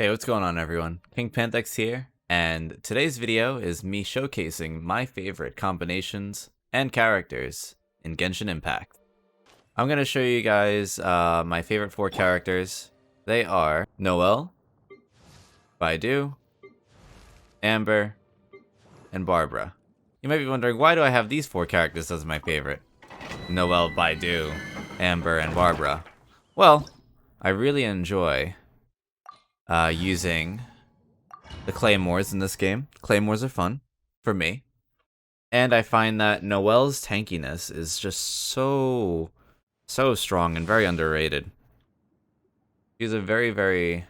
Hey, what's going on everyone? King Panthex here, and today's video is me showcasing my favorite combinations and characters in Genshin Impact. I'm going to show you guys my favorite 4 characters. They are Noelle, Baidou, Amber, and Barbara. You might be wondering, why do I have these 4 characters as my favorite? Noelle, Baidou, Amber, and Barbara. Well, I really enjoy using the claymores in this game. Claymores are fun for me, and I find that Noelle's tankiness is just so strong and very underrated. She's a very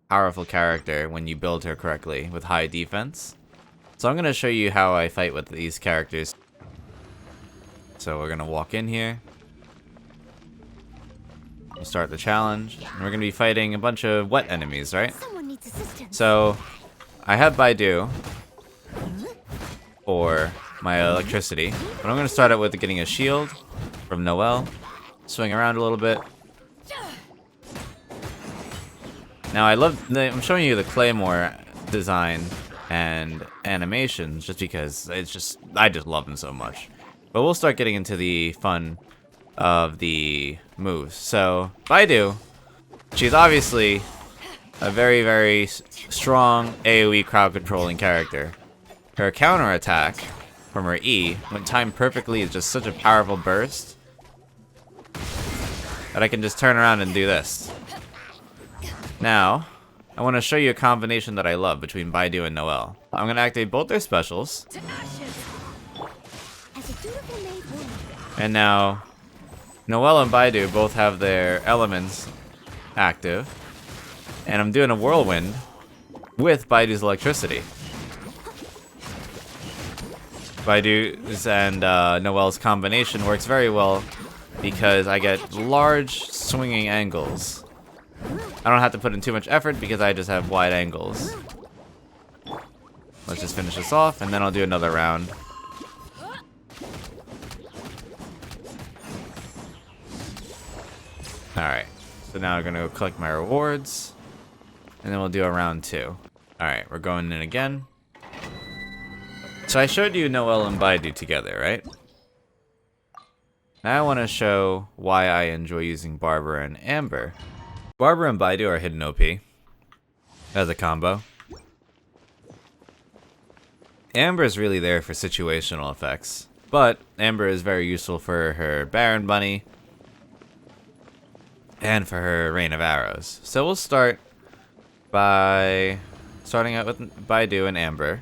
powerful character when you build her correctly with high defense. So I'm gonna show you how I fight with these characters. So we're gonna walk in here. We'll start the challenge, and we're gonna be fighting a bunch of wet enemies, right? So I have Baidou for my electricity, but I'm gonna start out with getting a shield from Noelle, swing around a little bit. Now I'm showing you the claymore design and animations just because I just love them so much. But we'll start getting into the fun of the moves. So Baidou, she's obviously a very strong AoE crowd controlling character. Her counter attack from her E, when timed perfectly, is just such a powerful burst that I can just turn around and do this. Now, I want to show you a combination that I love between Baidou and Noelle. I'm going to activate both their specials. And now, Noelle and Baidou both have their elements active. And I'm doing a whirlwind with Baidou's electricity. Baidou's and Noelle's combination works very well because I get large swinging angles. I don't have to put in too much effort because I just have wide angles. Let's just finish this off, and then I'll do another round. Alright, so now I'm going to go collect my rewards, and then we'll do a round 2. Alright, we're going in again. So I showed you Noelle and Baidou together, right? Now I want to show why I enjoy using Barbara and Amber. Barbara and Baidou are hidden OP as a combo. Amber is really there for situational effects, but Amber is very useful for her Baron Bunny and for her Rain of Arrows. So we'll start by starting out with Baidou and Amber.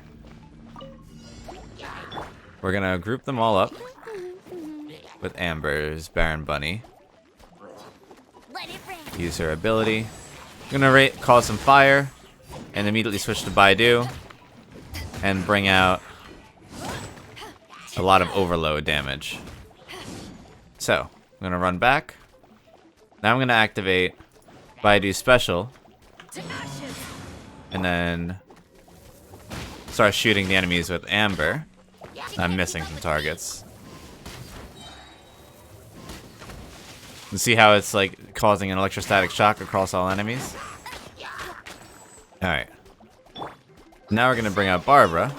We're gonna group them all up with Amber's Baron Bunny. Use her ability. I'm gonna cause some fire and immediately switch to Baidou and bring out a lot of overload damage. So I'm gonna run back. Now I'm gonna activate Baidou's special and then start shooting the enemies with Amber. I'm missing some targets. You see how it's like causing an electrostatic shock across all enemies? Alright. Now we're gonna bring out Barbara.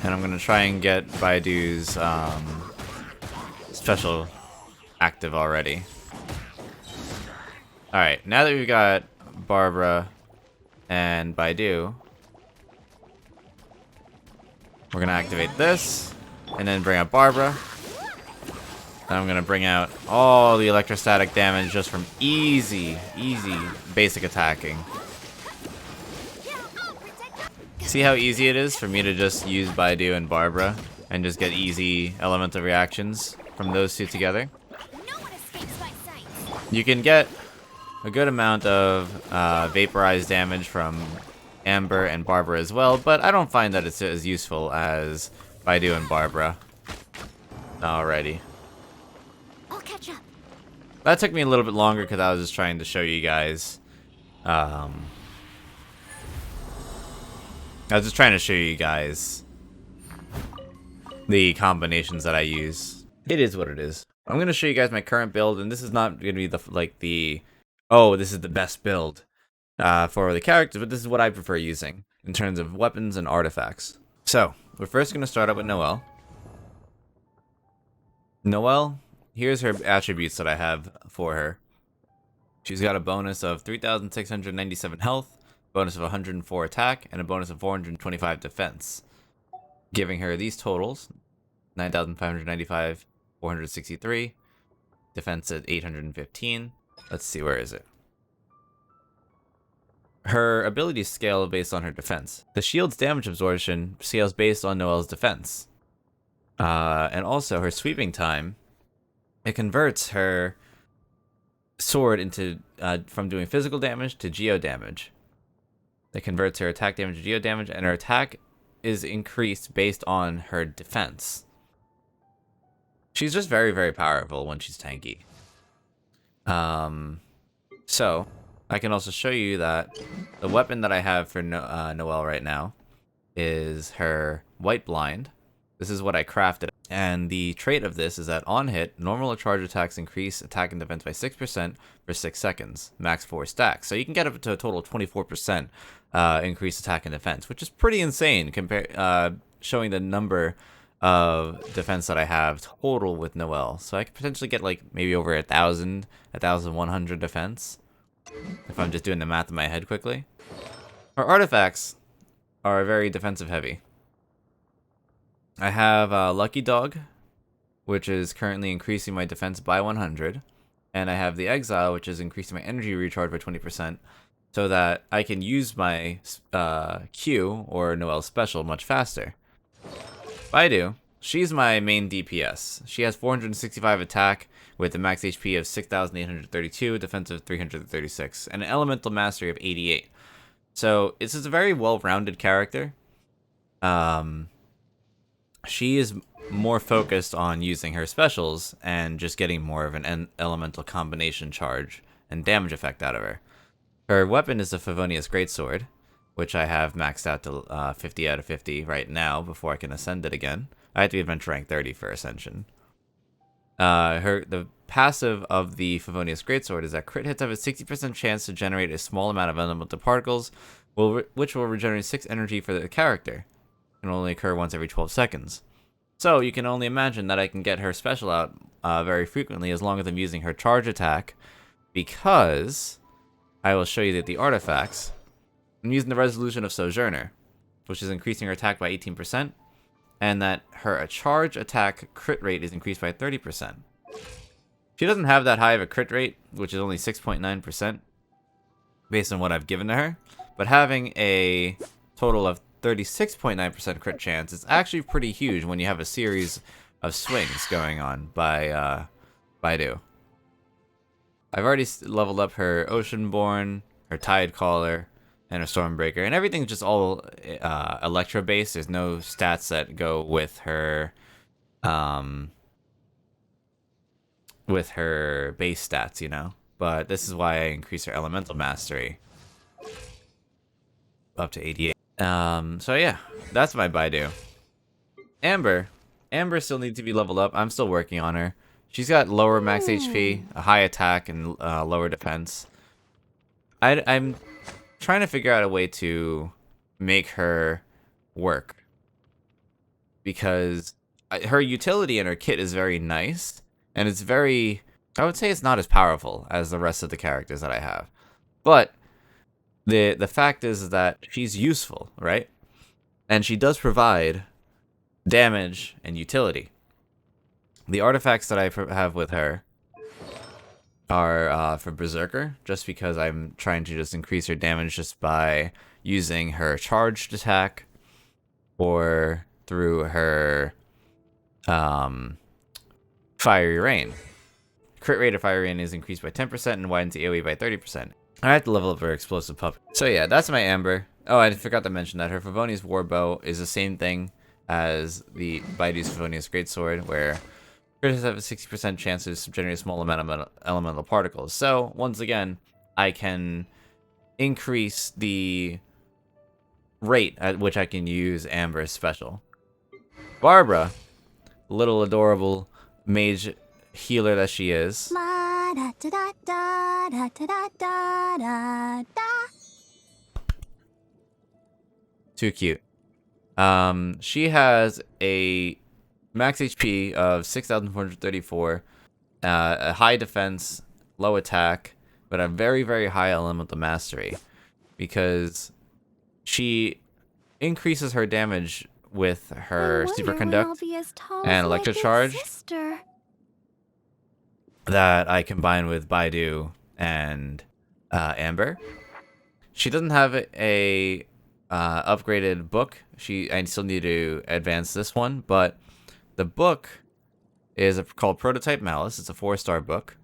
And I'm gonna try and get Baidou's special active already. Alright, now that we've got Barbara and Baidou, we're gonna activate this, and then bring out Barbara. And I'm gonna bring out all the electrostatic damage just from easy basic attacking. See how easy it is for me to just use Baidou and Barbara and just get easy elemental reactions from those two together? You can get a good amount of vaporized damage from Amber and Barbara as well, but I don't find that it's as useful as Baidou and Barbara. Alrighty. I'll catch up. That took me a little bit longer because I was just trying to show you guys. I was just trying to show you guys the combinations that I use. It is what it is. I'm gonna show you guys my current build, and this is not gonna be oh, this is the best build for the characters, but this is what I prefer using in terms of weapons and artifacts. So we're first gonna start out with Noelle. Noelle, here's her attributes that I have for her. She's got a bonus of 3,697 health, bonus of 104 attack, and a bonus of 425 defense, giving her these totals: 9,595, 463, defense at 815. Let's see, where is it? Her abilities scale based on her defense. The shield's damage absorption scales based on Noelle's defense. And also her sweeping time, it converts her sword into from doing physical damage to geo damage. It converts her attack damage to geo damage, and her attack is increased based on her defense. She's just very, very powerful when she's tanky. So I can also show you that the weapon that I have for Noelle right now is her White Blind. This is what I crafted. And the trait of this is that on hit, normal or charge attacks increase attack and defense by 6% for 6 seconds, max 4 stacks. So you can get up to a total of 24% increased attack and defense, which is pretty insane, showing the number of defense that I have total with Noelle. So I could potentially get like maybe over 1,000, 1,100 defense, if I'm just doing the math in my head quickly. Our artifacts are very defensive heavy. I have Lucky Dog, which is currently increasing my defense by 100. And I have the Exile, which is increasing my energy recharge by 20%, so that I can use my Q, or Noelle's special, much faster. Baidou, she's my main DPS. She has 465 attack with a max HP of 6,832, defense of 336, and an elemental mastery of 88. So this is a very well-rounded character. She is more focused on using her specials and just getting more of an elemental combination charge and damage effect out of her. Her weapon is the Favonius Greatsword, which I have maxed out to 50 out of 50 right now before I can ascend it again. I have to be adventure rank 30 for ascension. The passive of the Favonius Greatsword is that crit hits have a 60% chance to generate a small amount of elemental particles, which will regenerate 6 energy for the character. Can only occur once every 12 seconds. So you can only imagine that I can get her special out very frequently as long as I'm using her charge attack, because I will show you that the artifacts, I'm using the Resolution of Sojourner, which is increasing her attack by 18%, and that her charge attack crit rate is increased by 30%. She doesn't have that high of a crit rate, which is only 6.9% based on what I've given to her, but having a total of 36.9% crit chance is actually pretty huge when you have a series of swings going on by Baidou. I've already leveled up her Oceanborn, her Tidecaller, and her Stormbreaker, and everything's just all Electro based. There's no stats that go with her base stats, you know. But this is why I increase her Elemental Mastery up to 88. So yeah, that's my Baidou. Amber still needs to be leveled up. I'm still working on her. She's got lower max HP, a high attack, and lower defense. I'm trying to figure out a way to make her work, because her utility and her kit is very nice, and it's very, I would say it's not as powerful as the rest of the characters that I have. But the fact is that she's useful, right? And she does provide damage and utility. The artifacts that I have with her are for Berserker, just because I'm trying to just increase her damage just by using her charged attack, or through her Fiery Rain. Crit rate of Fiery Rain is increased by 10% and widens the AoE by 30%. I have to level up her Explosive Puppet. So yeah, that's my Amber. Oh, I forgot to mention that her Favonius Warbow is the same thing as the Baidou's Favonius Greatsword, where critters have a 60% chance to generate a small amount of elemental particles. So, once again, I can increase the rate at which I can use Amber's special. Barbara, little adorable mage healer that she is. La da da da da da da da da da. Too cute. She has a max HP of 6,434, a high defense, low attack, but a very, very high elemental mastery, because she increases her damage with her superconduct and electric charge that I combine with Baidou and Amber. She doesn't have a upgraded book. I still need to advance this one, but the book is called Prototype Malice. It's a 4-star book.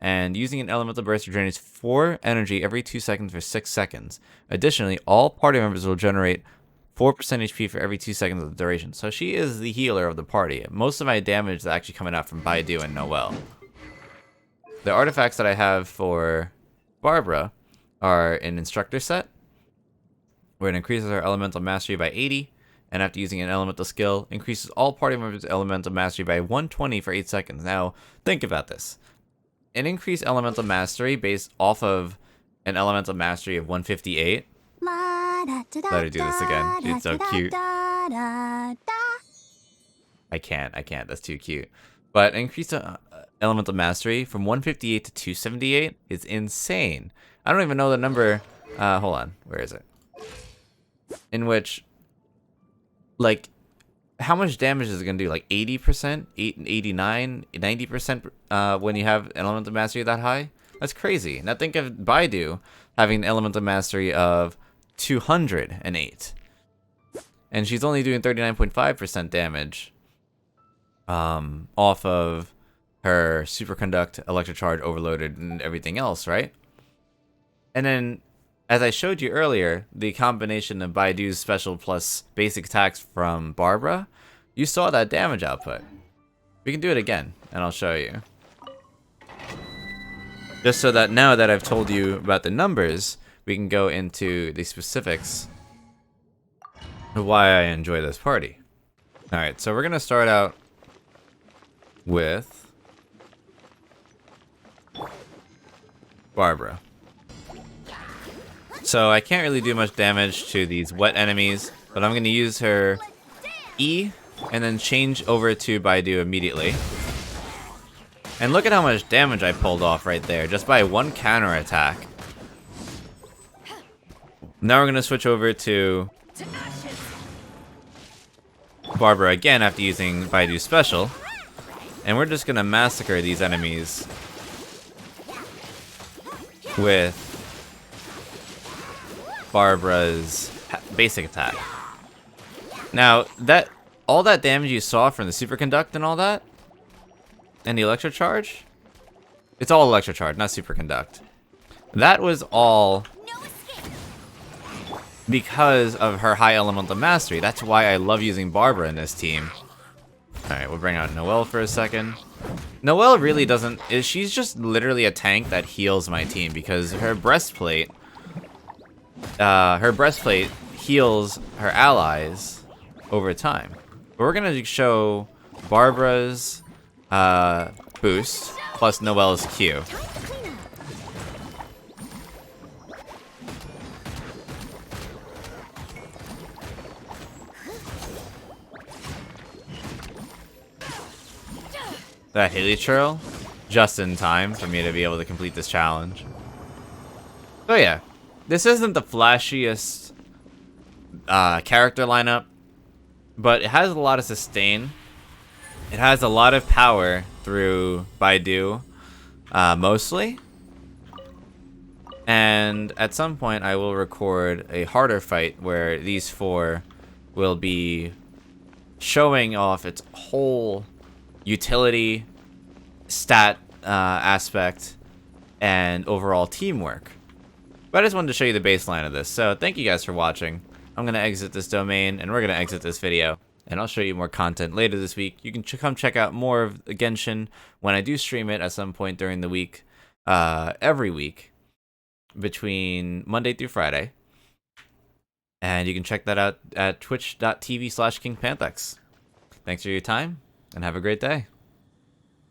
And using an elemental burst regenerates 4 energy every 2 seconds for 6 seconds. Additionally, all party members will generate 4% HP for every 2 seconds of the duration. So she is the healer of the party. Most of my damage is actually coming out from Baidou and Noelle. The artifacts that I have for Barbara are an instructor set, where it increases her elemental mastery by 80, and after using an elemental skill, increases all party members' elemental mastery by 120 for 8 seconds. Now, think about this. An increased elemental mastery based off of an elemental mastery of 158. Let her do this again. It's so cute. I can't. That's too cute. But increased elemental mastery from 158 to 278 is insane. I don't even know the number. Hold on. Where is it? In which, like, how much damage is it going to do? Like 80%? 89? 90% when you have elemental mastery that high? That's crazy. Now think of Baidou having an elemental mastery of 208. And she's only doing 39.5% damage off of her superconduct, electric charge, overloaded, and everything else, right? And then, as I showed you earlier, the combination of Baidou's special plus basic attacks from Barbara, you saw that damage output. We can do it again, and I'll show you. Just so that now that I've told you about the numbers, we can go into the specifics of why I enjoy this party. Alright, so we're going to start out with Barbara. So I can't really do much damage to these wet enemies, but I'm going to use her E and then change over to Baidou immediately. And look at how much damage I pulled off right there, just by one counter attack. Now we're going to switch over to Barbara again after using Baidou's special. And we're just going to massacre these enemies with Barbara's basic attack. Now, all that damage you saw from the superconduct and all that, and the electro charge, it's all electro charge, not superconduct. That was all because of her high elemental mastery. That's why I love using Barbara in this team. Alright, we'll bring out Noelle for a second. Noelle really doesn't... She's just literally a tank that heals my team because her breastplate... heals her allies over time. But we're going to show Barbara's boost plus Noelle's Q. That Haley Churl, just in time for me to be able to complete this challenge. So yeah, this isn't the flashiest character lineup, but it has a lot of sustain. It has a lot of power through Baidou, mostly. And at some point I will record a harder fight where these four will be showing off its whole utility, stat aspect, and overall teamwork. But I just wanted to show you the baseline of this. So thank you guys for watching. I'm going to exit this domain, and we're going to exit this video. And I'll show you more content later this week. You can come check out more of Genshin when I do stream it at some point during the week. Every week. Between Monday through Friday. And you can check that out at twitch.tv/KingPanthex. Thanks for your time, and have a great day.